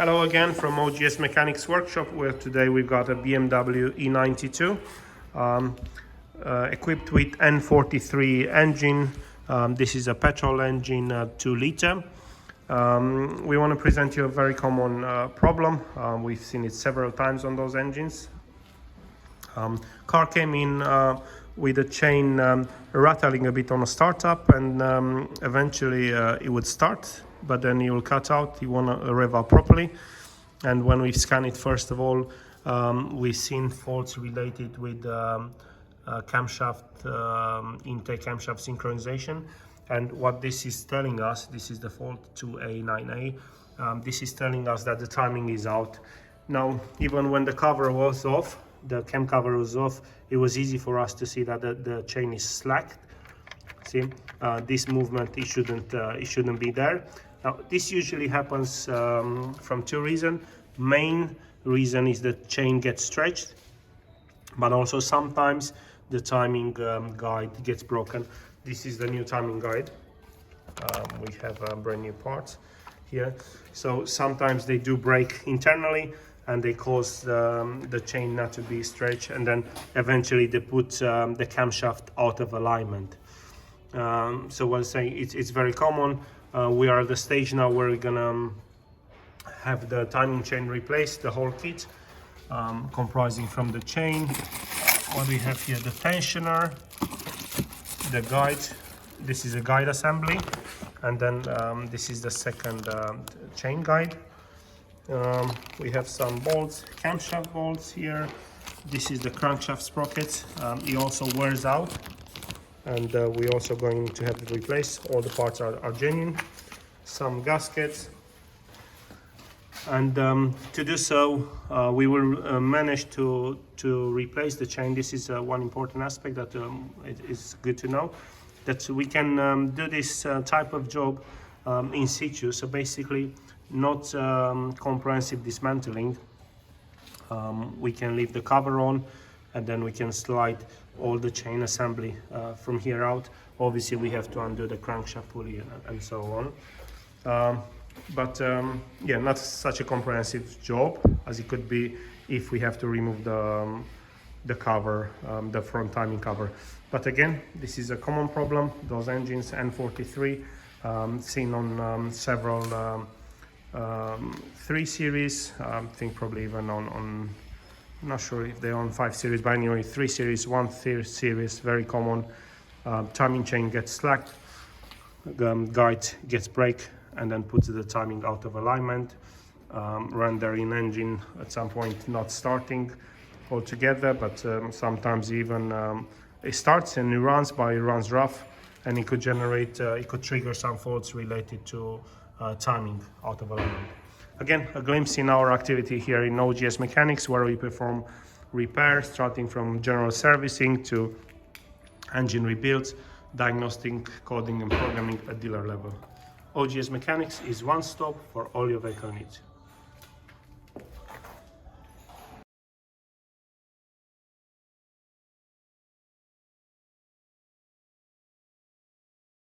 Hello again from OGS Mechanics workshop, where today we've got a BMW E92 equipped with N43 engine. This is a petrol engine, 2 liter. We want to present you a very common problem. We've seen it several times on those engines. Car came in with a chain rattling a bit on a startup, and eventually it would start, but then you will cut out. You want to rev up properly, and when we scan it, first of all, we've seen faults related with camshaft intake, camshaft synchronization. And what this is telling us, this is the fault 2A9A. This is telling us that the timing is out. Now, even when the cover was off, the cam cover was off, it was easy for us to see that the chain is slacked. See, this movement, it shouldn't be there. Now, this usually happens from 2 reasons. Main reason is the chain gets stretched, but also sometimes the timing guide gets broken. This is the new timing guide. We have brand new parts here. So sometimes they do break internally, and they cause the chain not to be stretched, and then eventually they put the camshaft out of alignment. So I'll say it's very common. We are at the stage now where we're gonna have the timing chain replaced, the whole kit, comprising from the chain. What we have here, the tensioner, the guide. This is a guide assembly, and then this is the second chain guide. We have some bolts, camshaft bolts here. This is the crankshaft sprocket. It also wears out, and we're also going to have it replaced. All the parts are genuine. Some gaskets, and to do so, we will manage to replace the chain. This is one important aspect that it is good to know, that we can do this type of job in situ. So basically, not comprehensive dismantling. We can leave the cover on, and then we can slide all the chain assembly from here out. Obviously, we have to undo the crankshaft pulley and so on. Yeah, not such a comprehensive job as it could be if we have to remove the cover, the front timing cover. But again, this is a common problem. Those engines N43 seen on several 3 series, I think probably even on not sure if they're on 5 series, but anyway, 3 series, 1 series, very common. Timing chain gets slacked, guide gets break, and then puts the timing out of alignment, rendering engine at some point not starting altogether, but sometimes even it starts and it runs, but it runs rough, and it could generate, it could trigger some faults related to timing out of alignment. Again, a glimpse in our activity here in OGS Mechanics, where we perform repairs starting from general servicing to engine rebuilds, diagnostic, coding and programming at dealer level. OGS Mechanics is one stop for all your vehicle needs.